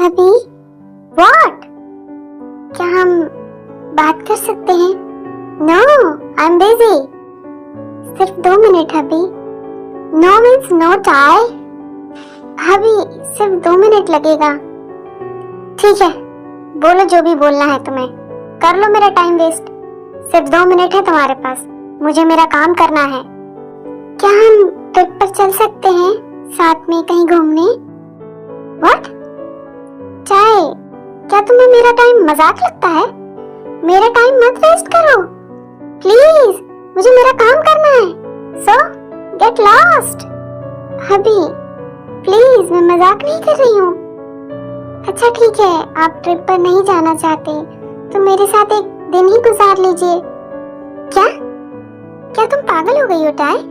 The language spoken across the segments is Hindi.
अभी व्हाट? क्या हम बात कर सकते हैं? No, I am busy. सिर्फ 2 मिनट अभी। No means no tie. अभी सिर्फ 2 मिनट लगेगा। ठीक है, बोलो जो भी बोलना है तुम्हें। कर लो मेरा टाइम वेस्ट। सिर्फ 2 मिनट है तुम्हारे पास। मुझे मेरा काम करना है। क्या हम ट्रिप पर चल सकते हैं साथ में कहीं घूमने? व्हाट? चाय, क्या तुम्हें मेरा टाइम मजाक लगता है? मेरा टाइम मत वेस्ट करो प्लीज, मुझे मेरा काम करना है। सो गेट लॉस्ट। अभी प्लीज, मैं मजाक नहीं कर रही हूँ। अच्छा ठीक है, आप ट्रिप पर नहीं जाना चाहते तो मेरे साथ एक दिन ही गुजार लीजिए। क्या क्या तुम पागल हो गई हो टाई?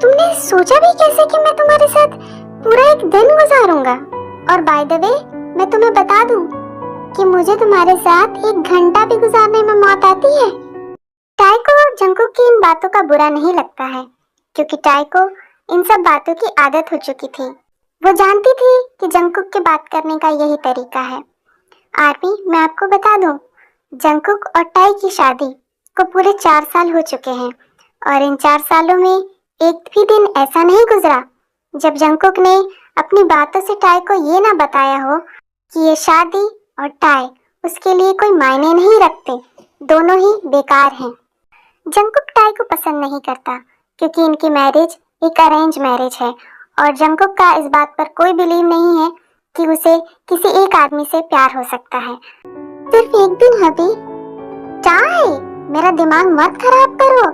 तुमने सोचा भी कैसे कि मैं तुम्हारे साथ पूरा एक दिन गुजारूंगा? और बाय द वे, मैं तुम्हें बता दूं कि मुझे तुम्हारे साथ 1 घंटा भी गुजारने में मौत आती है। टाई को जंगकुक की इन बातों का बुरा नहीं लगता है, क्योंकि टाई को इन सब बातों की आदत हो चुकी थी। वो जानती थी कि जंगकुक के बात करने का यही तरीका है। आर्मी, मैं आपको बता दूं, जंगकुक और टाई की शादी को पूरे 4 साल हो चुके हैं और इन 4 सालों में एक भी दिन ऐसा नहीं गुजरा जब जंगकुक ने अपनी बातों से टाई को ये ना बताया हो कि ये शादी और टाई उसके लिए कोई मायने नहीं रखते, दोनों ही बेकार हैं। जंगकुक टाई को पसंद नहीं करता क्योंकि इनकी मैरिज एक अरेंज मैरिज है और जंगकुक का इस बात पर कोई बिलीव नहीं है कि उसे किसी एक आदमी से प्यार हो सकता है। सिर्फ एक दिन हबी। टाई, मेरा दिमाग मत खराब करो,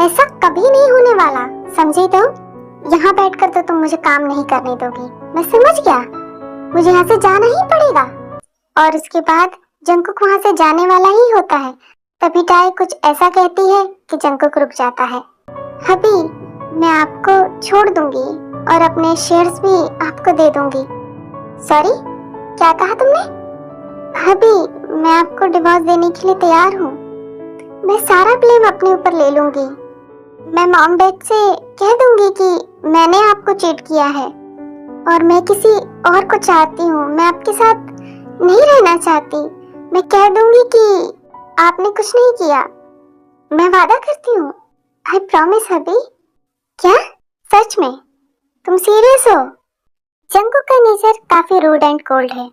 ऐसा कभी नहीं होने वाला, समझी तुम? यहाँ बैठकर तो तुम मुझे काम नहीं करने दोगी, मैं समझ गया। मुझे यहाँ से जाना ही पड़ेगा। और उसके बाद जंगकुक वहाँ से जाने वाला ही होता है। तभी टाई कुछ ऐसा कहती है कि जंगकुक रुक जाता है। हबी, मैं आपको छोड़ दूंगी और अपने शेयर्स भी आपको दे दूंगी। सॉरी, क्या कहा तुमने? हबी, मैं आपको डिवोर्स देने के लिए तैयार हूँ। मैं सारा ब्लेम अपने ऊपर ले लूंगी। मैं मॉम डैड से कह दूंगी कि मैंने आपको चीट किया है और मैं किसी और को चाहती हूँ, मैं आपके साथ नहीं रहना चाहती। मैं कह दूंगी कि आपने कुछ नहीं किया। मैं वादा करती हूँ, आई प्रॉमिस हबी। क्या? सच में? तुम सीरियस हो? जंगकुक का नेचर काफी रूड एंड कोल्ड है।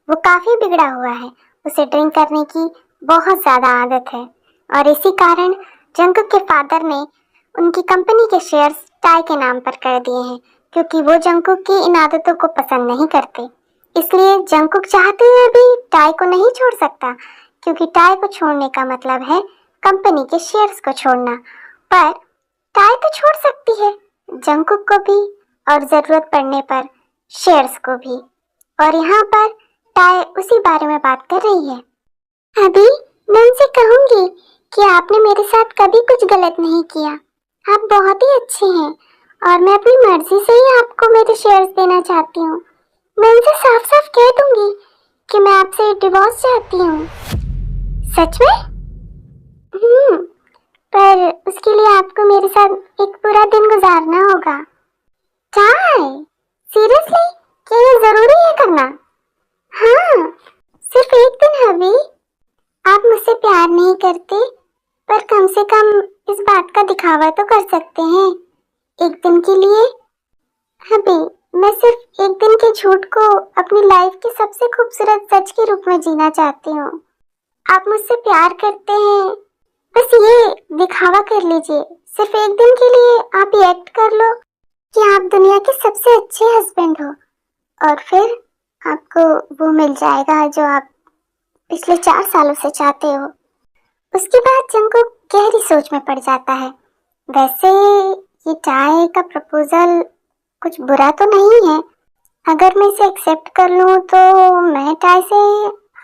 वो काफी बिगड़ा हुआ है। उसे ड्रिंक करने की बहुत ज्यादा आदत है और इसी कारण जंगकुक के फादर ने उनकी कंपनी के शेयर्स टाई के नाम पर कर दिए हैं, क्योंकि वो जंगकुक की इन आदतों को पसंद नहीं करते। इसलिए जंगकुक चाहते हुए भी टाई को नहीं छोड़ सकता, क्योंकि टाई को छोड़ने का मतलब है कंपनी के शेयर्स को छोड़ना। पर टाई तो छोड़ सकती है जंगकुक को भी और जरूरत पड़ने पर शेयर्स को भी। और यहाँ पर टाई उसी बारे में बात कर रही है। अभी मैं उनसे कहूंगी कि आपने मेरे साथ कभी कुछ गलत नहीं किया, आप बहुत ही अच्छे हैं और मैं अपनी मर्जी से ही आपको मेरे शेयर्स देना चाहती हूँ। मैं उनसे साफ साफ कह दूंगी कि मैं आपसे डिवोर्स चाहती हूँ। सच में? पर उसके लिए आपको मेरे साथ एक पूरा दिन गुजारना होगा। Tie, seriously? क्या ये जरूरी है करना? हाँ, सिर्फ एक दिन हबी। आप मुझसे प्यार नहीं करते, पर कम से कम इस बात का दिखावा तो कर सकते हैं एक दिन के लिए। हबी, मैं सिर्फ एक दिन के झूठ को अपनी लाइफ के सबसे खूबसूरत सच के रूप में जीना चाहती हूँ। आप मुझसे प्यार करते हैं, बस ये दिखावा कर लीजिए। सिर्फ एक दिन के लिए आप ये एक्ट कर लो कि आप दुनिया के सबसे अच्छे हस्बैंड हो और फिर आपको वो मिल जाएगा जो आप पिछले 4 सालों से चाहते हो। उसके बाद जंगकुक गहरी सोच में पड़ जाता है। वैसे ये टाई का प्रपोजल कुछ बुरा तो नहीं है। अगर मैं इसे एक्सेप्ट कर लूँ तो मैं टाई से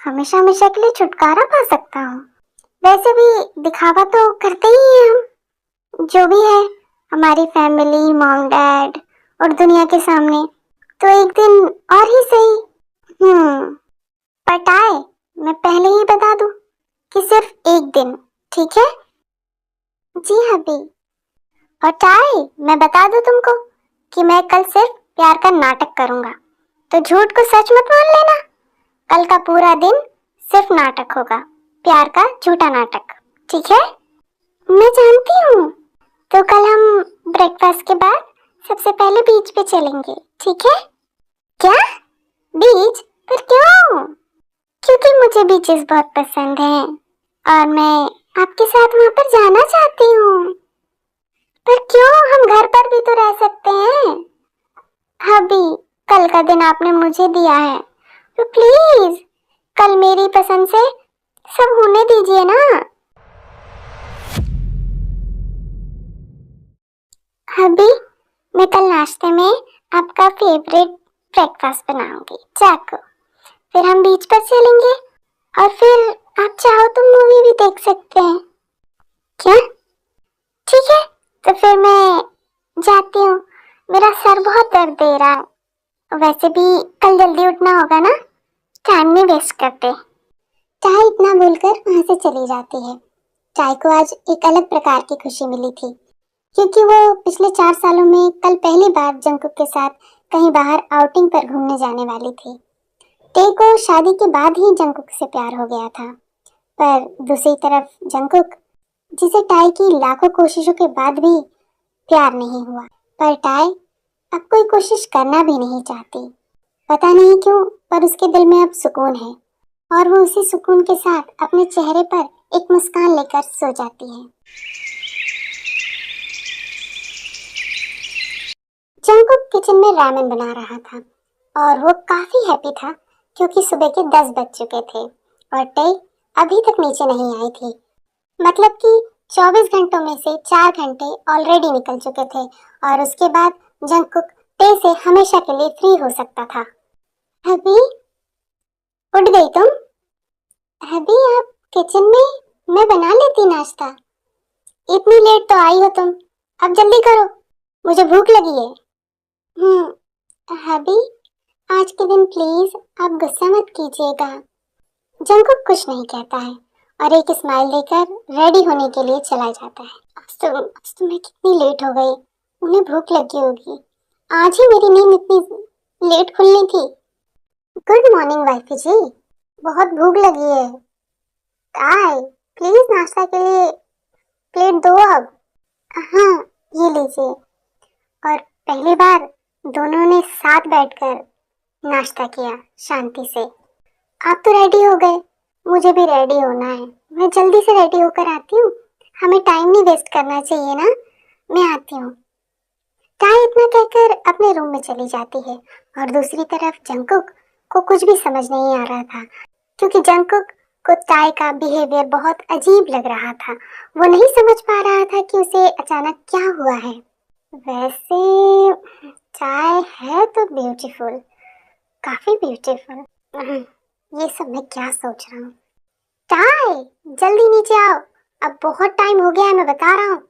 हमेशा हमेशा के लिए छुटकारा पा सकता हूँ। वैसे भी दिखावा तो करते ही हैं हम, जो भी है हमारी फैमिली, मॉम डैड और दुनिया के सामने। तो एक दिन और ही सही। पर टाई, मैं पहले ही बता दूं कि सिर्फ एक दिन, ठीक है? जी हबी। और टाई, मैं बता दूं तुमको कि मैं कल सिर्फ प्यार का नाटक करूंगा। तो झूठ को सच मत मान लेना। कल का पूरा दिन सिर्फ नाटक होगा, प्यार का झूठा नाटक, ठीक है? मैं जानती हूँ। तो कल हम ब्रेकफास्ट के बाद सबसे पहले बीच पे चलेंगे, ठीक है? क्या? बीच? पर क्यों? क्योंकि मुझे बीचेस बहुत पसंद हैं और मैं आपके साथ वहां पर जाना चाहती हूँ। पर क्यों? हम घर पर भी तो रह सकते हैं। अभी कल का दिन आपने मुझे दिया है, तो प्लीज कल मेरी पसंद से सब होने दीजिए ना। अभी मैं कल नाश्ते में आपका फेवरेट ब्रेकफास्ट बनाऊंगी, चाको। फिर हम बीच पर चलेंगे और फिर आप चाहो तो मूवी भी देख सकते हैं। क्या? ठीक है, तो फिर मैं जाती हूँ। मेरा सर बहुत दर्द दे रहा है। वैसे भी कल जल्दी उठना होगा ना, टाइम नहीं वेस्ट करते। चाय इतना बोलकर वहां से चली जाती है। चाय को आज एक अलग प्रकार की खुशी मिली थी, क्योंकि वो पिछले 4 सालों में कल पहली बार जंकुक के साथ कहीं बाहर आउटिंग पर घूमने जाने वाली थी। टे को शादी के बाद ही जंकुक से प्यार हो गया था, पर दूसरी तरफ जंकुक, जिसे टाई की लाखों कोशिशों के बाद भी प्यार नहीं हुआ। पर टाई अब कोई कोशिश करना भी नहीं चाहती। पता नहीं क्यों, पर उसके दिल में अब सुकून है और वो उसी सुकून के साथ अपने चेहरे पर एक मुस्कान लेकर सो जाती है। जंकुक किचन में रामेन बना रहा था और वो काफी हैप्पी था, क्योंकि सुबह के 10 बज चुके थे और टे अभी तक नीचे नहीं आई थी। मतलब कि 24 घंटों में से 4 घंटे ऑलरेडी निकल चुके थे और उसके बाद जंकुक टे से हमेशा के लिए फ्री हो सकता था। अभी उठ गई तुम? अभी आप किचन में? मैं बना लेती नाश्ता। इतनी लेट तो आई हो तुम, अब जल्दी करो, मुझे भूख लगी है। अभी आज के दिन प्लीज आप गुस्सा मत कीजिएगा। जंकुक कुछ नहीं कहता है और एक स्माइल देकर रेडी होने के लिए चला जाता है। आज तो मैं कितनी लेट हो गई, उन्हें भूख लगी होगी। आज ही मेरी नींद इतनी लेट खुलनी थी। गुड मॉर्निंग वाइफी जी, बहुत भूख लगी है। काय, प्लीज नाश्ता के लिए प्लेट दो अब। हाँ, ये लीजिए। और पहली बार दोनों ने साथ बैठकर नाश्ता किया शांति से। आप तो रेडी हो गए, मुझे भी रेडी होना है। मैं जल्दी से रेडी होकर आती हूँ, हमें टाइम नहीं वेस्ट करना चाहिए ना। मैं आती हूँ। टाई इतना कहकर अपने रूम में चली जाती है और दूसरी तरफ जंकुक को कुछ भी समझ नहीं आ रहा था, क्योंकि जंकुक को टाई का बिहेवियर बहुत अजीब लग रहा था। वो नहीं समझ पा रहा था कि उसे अचानक क्या हुआ है। वैसे चाय है तो ब्यूटीफुल, काफी ब्यूटीफुल। ये सब मैं क्या सोच रहा हूँ। टाई जल्दी नीचे आओ, अब बहुत टाइम हो गया है, मैं बता रहा हूँ।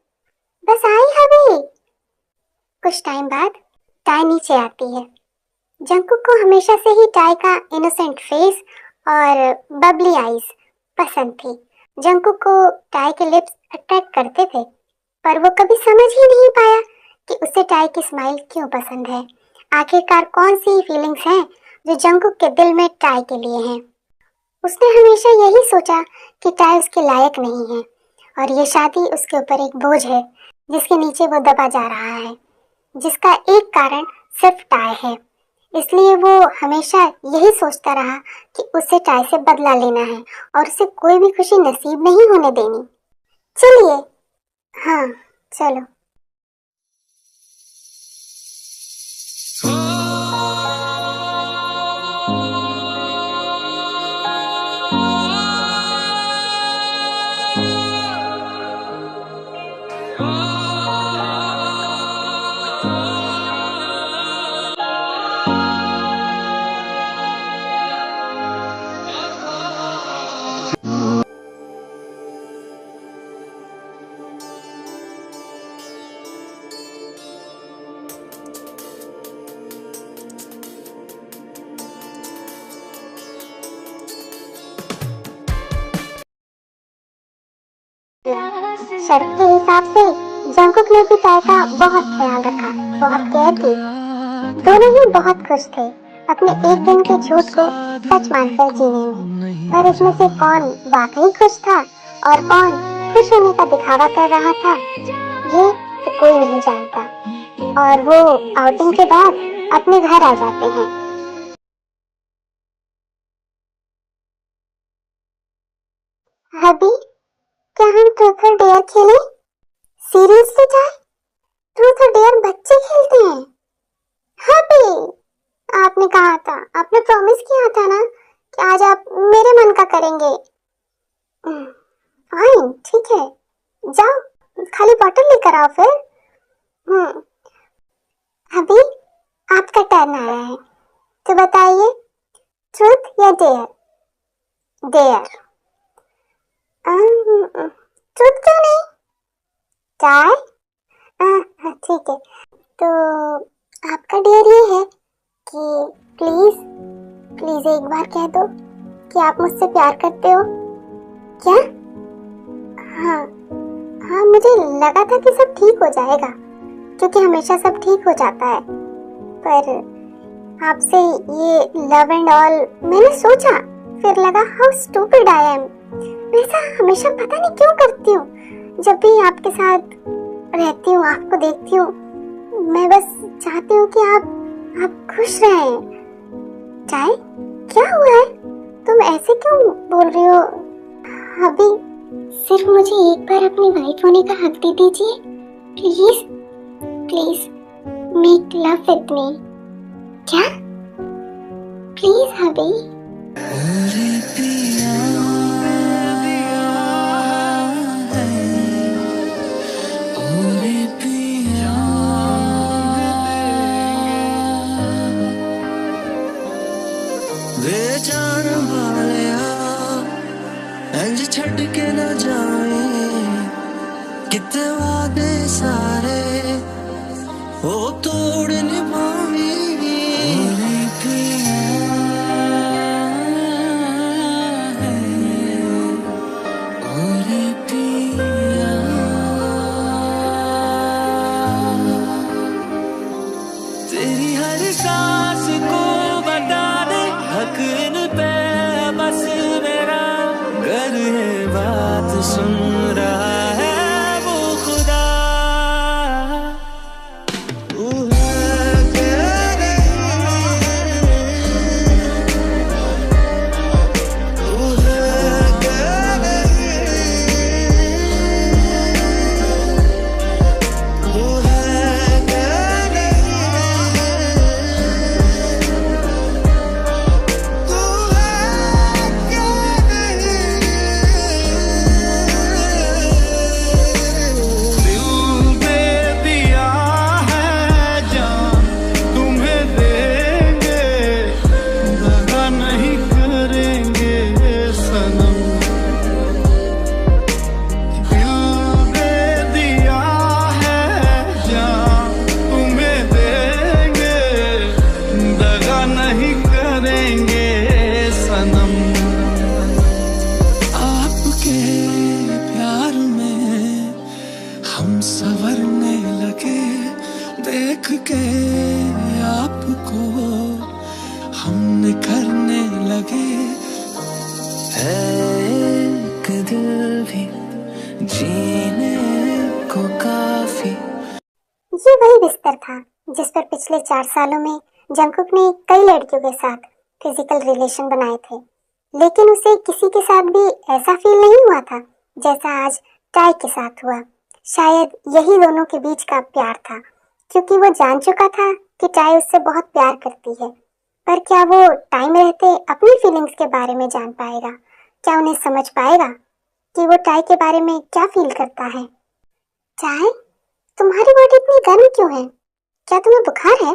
बस आई अभी। कुछ टाइम बाद टाई नीचे आती है। जंकुक को हमेशा से ही टाई का इनोसेंट फेस और बबली आईज पसंद थी। जंकुक को टाई के लिप्स अट्रैक्ट करते थे, पर वो कभी समझ ही नहीं पाया कि उसे टाई की स्माइल क्यों पसंद है। आखिरकार कौन सी फीलिंग्स हैं जो जंकुक के दिल में टाई के लिए हैं। उसने हमेशा यही सोचा कि टाई उसके लायक नहीं है और ये शादी उसके ऊपर एक बोझ है जिसके नीचे वो दबा जा रहा है, जिसका एक कारण सिर्फ टाई है। इसलिए वो हमेशा यही सोचता रहा कि उसे टाई से बदला लेना है और उसे कोई भी खुशी नसीब नहीं होने देनी। चलिए, हाँ चलो। शर्त के हिसाब से जंकुक ने भी टाई का बहुत ख्याल रखा, बहुत केयर की। दोनों ही बहुत खुश थे अपने एक दिन के झूठ को सच मानकर जीने में। पर इसमें से कौन वाकई खुश था और कौन खुश होने का दिखावा कर रहा था, ये तो कोई नहीं जानता। और वो आउटिंग के बाद अपने घर आ जाते हैं। अभी क्या हम ट्रूथ और डेयर खेलें? सीरियसली जाए, ट्रूथ और डेयर बच्चे खेलते हैं। हैप्पी, आपने कहा था, आपने प्रॉमिस किया था ना कि आज आप मेरे मन का करेंगे। फाइन, ठीक है, जाओ खाली बॉटल लेकर आओ फिर। अभी आपका टर्न आया है, तो बताइए ट्रूथ या डेयर? डेयर। ट्रूथ क्यों नहीं? चाय? ठीक है, तो आपका डेयर ये है कि प्लीज प्लीज एक बार कह दो कि आप मुझसे प्यार करते हो। क्या? हाँ हाँ, मुझे लगा था कि सब ठीक हो जाएगा, क्योंकि हमेशा सब ठीक हो जाता है। पर आपसे ये लव एंड ऑल मैंने सोचा, फिर लगा हाउ स्टूपिड आई एम। मैं ऐसा हमेशा पता नहीं क्यों करती हूँ। जब भी आपके साथ रहती हूँ, आपको देखती हूँ, मैं बस चाहती हूँ कि आप खुश रहें। चाय, क्या हुआ है? तुम ऐसे क्यों बोल रही हो? अभी सिर्फ मुझे एक बार अपनी वाइफ होने का हक दे दीजिए, please please make love with me. क्या? प्लीज हबी। जान वाले इंज छड़ के न जाए, कितने वादे सारे वो तोड़ निभावे। तेरी हर सांस को बता दे हक इन पे बस मेरा, घर है बात सुन रहा है वो खुदा। संवरने लगे देख के आपको, हमने करने लगे एक दिल भी जीने को काफी। ये वही बिस्तर था जिस पर पिछले 4 सालों में जंगकुक ने कई लड़कियों के साथ फिजिकल रिलेशन बनाए थे, लेकिन उसे किसी के साथ भी ऐसा फील नहीं हुआ था जैसा आज टाई के साथ हुआ। शायद यही दोनों के बीच का प्यार था, क्योंकि वो जान चुका था कि टाई उससे बहुत प्यार करती है। पर क्या वो टाइम रहते अपनी फीलिंग्स के बारे में जान पाएगा? क्या उन्हें समझ पाएगा कि वो टाई के बारे में क्या फील करता है? टाई, तुम्हारी बॉडी इतनी गर्म क्यों है? क्या तुम्हें बुखार है?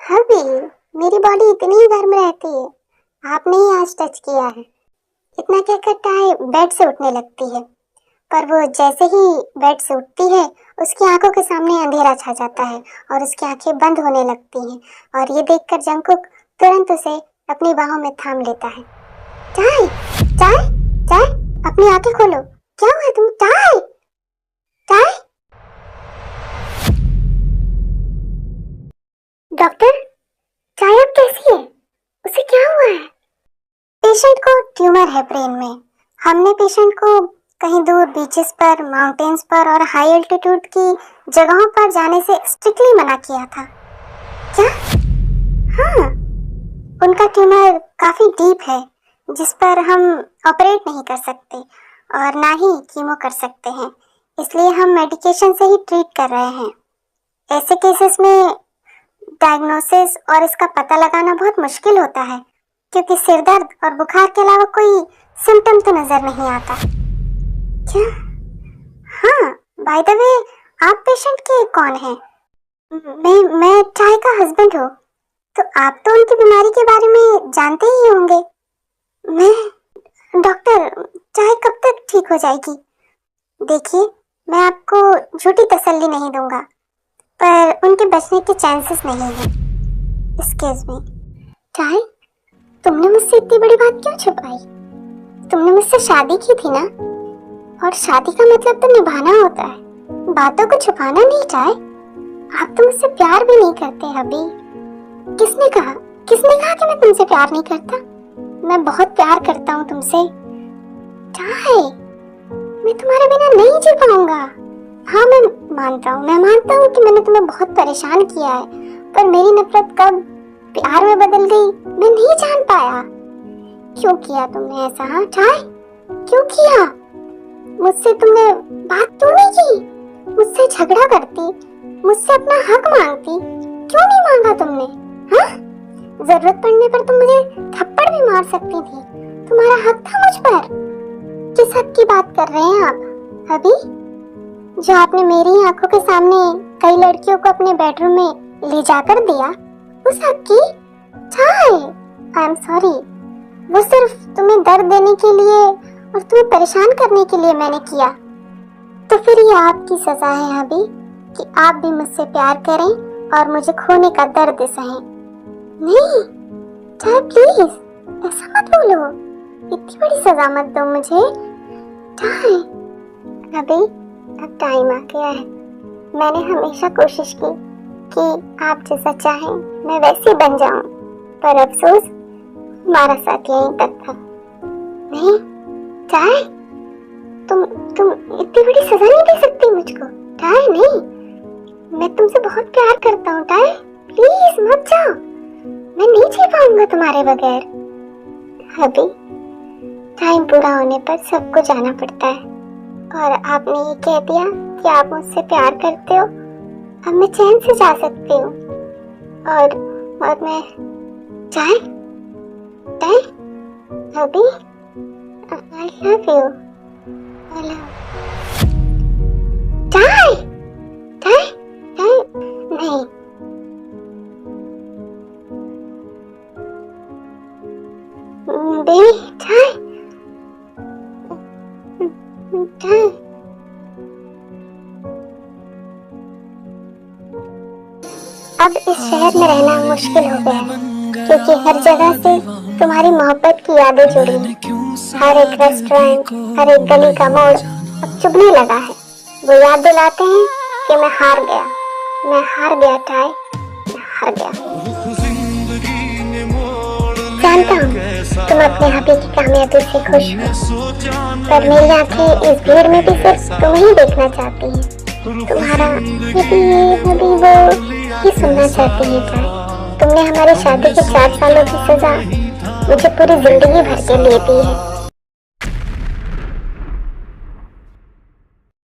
हबी, मेरी बॉडी इतनी ही गर्म रहती है, आपने ही आज टच किया है। इतना कहकर टाई बेड से उठने लगती है, पर वो जैसे ही बेड से उठती है उसकी आंखों के सामने अंधेरा छा जाता है और उसकी आंखें बंद होने लगती हैं। और ये देखकर जंगकुक तुरंत उसे अपनी बाहों में थाम लेता है। टाई, टाई, टाई, अपनी आंखें खोलो, क्या हुआ तुम? Tie, tie. डॉक्टर, टाई अब कैसी है? ट्यूमर है ब्रेन में। हमने पेशेंट को कहीं दूर बीचेस पर, माउंटेन्स पर और हाई एल्टीट्यूड की जगहों पर जाने से स्ट्रिक्टली मना किया था। क्या? हाँ, उनका ट्यूमर काफी डीप है जिस पर हम ऑपरेट नहीं कर सकते और ना ही कीमो कर सकते हैं, इसलिए हम मेडिकेशन से ही ट्रीट कर रहे हैं। ऐसे केसेस में डायग्नोसिस और इसका पता लगाना बहुत मुश्किल होता है क्योंकि सिर दर्द और बुखार के अलावा कोई सिम्टम तो नजर नहीं आता। क्या? हाँ, बाय द वे, आप पेशेंट के कौन हैं? मैं चाय का हस्बैंड हूँ, तो आप तो उनकी बीमारी के बारे में जानते ही होंगे। मैं डॉक्टर, चाय कब तक ठीक हो जाएगी? देखिए, मैं आपको झूठी तसल्ली नहीं दूंगा, पर उनके बचने के चांसेस नहीं हैं। एक्सक्यूज मी, चाय, तुमने मुझसे इतनी बड़ी बात क्यों छुपाई? तुमने मुझसे शादी की थी ना, और शादी का मतलब तो निभाना होता है, बातों को छुपाना नहीं। चाय, आप तो मुझसे प्यार भी नहीं करते अभी। किसने कहा कि मैं तुमसे प्यार नहीं करता? मैं बहुत प्यार करता हूँ तुमसे। चाय, मैं तुम्हारे बिना नहीं जी पाऊंगा। हाँ, मैं मानता हूँ कि मैंने तुम्हें बहुत परेशान किया है, पर मेरी नफरत कब प्यार में बदल गई मैं नहीं जान पाया। क्यों किया तुमने ऐसा? हाँ चाय, क्यों किया? मुझसे तुमने बात क्यों नहीं की? मुझसे झगड़ा करती, मुझसे अपना हक मांगती, क्यों नहीं मांगा तुमने? हाँ, जरूरत पड़ने पर तुम मुझे थप्पड़ भी मार सकती थी, तुम्हारा हक था मुझ पर। किस हक की बात कर रहे हैं आप अभी? जो आपने मेरी आंखों के सामने कई लड़कियों को अपने बेडरूम में ले जाकर दिया, उस हक की? चाय, आई एम सॉरी, वो सिर्फ तुम्हें दर्द देने के लिए और तुम्हें परेशान करने के लिए मैंने किया। तो फिर ये आपकी सजा है अभी कि आप भी मुझसे प्यार करें और मुझे खोने का दर्द सहें। नहीं चाय, प्लीज ऐसा मत बोलो, इतनी बड़ी सजा मत दो मुझे। चाय, अभी अब टाइम आ गया है। मैंने हमेशा कोशिश की कि आप जैसा चाहें मैं वैसे बन जाऊं, पर अफसोस हमारा साथ यहीं तक था। नहीं चाय, तुम इतनी बड़ी सजा नहीं दे सकती मुझको। चाय नहीं, मैं तुमसे बहुत प्यार करता हूँ। चाय प्लीज मत जाओ, मैं नहीं जी पाऊंगा तुम्हारे बगैर। अभी टाइम पूरा होने पर सबको जाना पड़ता है, और आपने ये कह दिया कि आप मुझसे प्यार करते हो, अब मैं चैन से जा सकती हूँ। और मैं चाय अभी आई लव यू। चाय नहीं, बेबी, चाय अब इस शहर में रहना मुश्किल हो गया है क्योंकि हर जगह से तुम्हारी मोहब्बत की यादें जुड़ी हैं। हर एक रेस्टोरेंट, हर एक गली का मोड़ अब चुभने लगा है। वो याद दिलाते हैं कि मैं हार गया चाय, मैं हार गया। जानता हूँ तुम अपने हबी की कामयाबी से खुश हो, पर मेरी आंखें इस भीड़ में भी सिर्फ तुम्हें ही देखना चाहती हैं। तुम्हारा हबी वो ही सुनना चाहती है। चाय, तुमने हमारी शादी के 4 सालों की सजा मुझे पूरी जिंदगी भर के लिए दी है।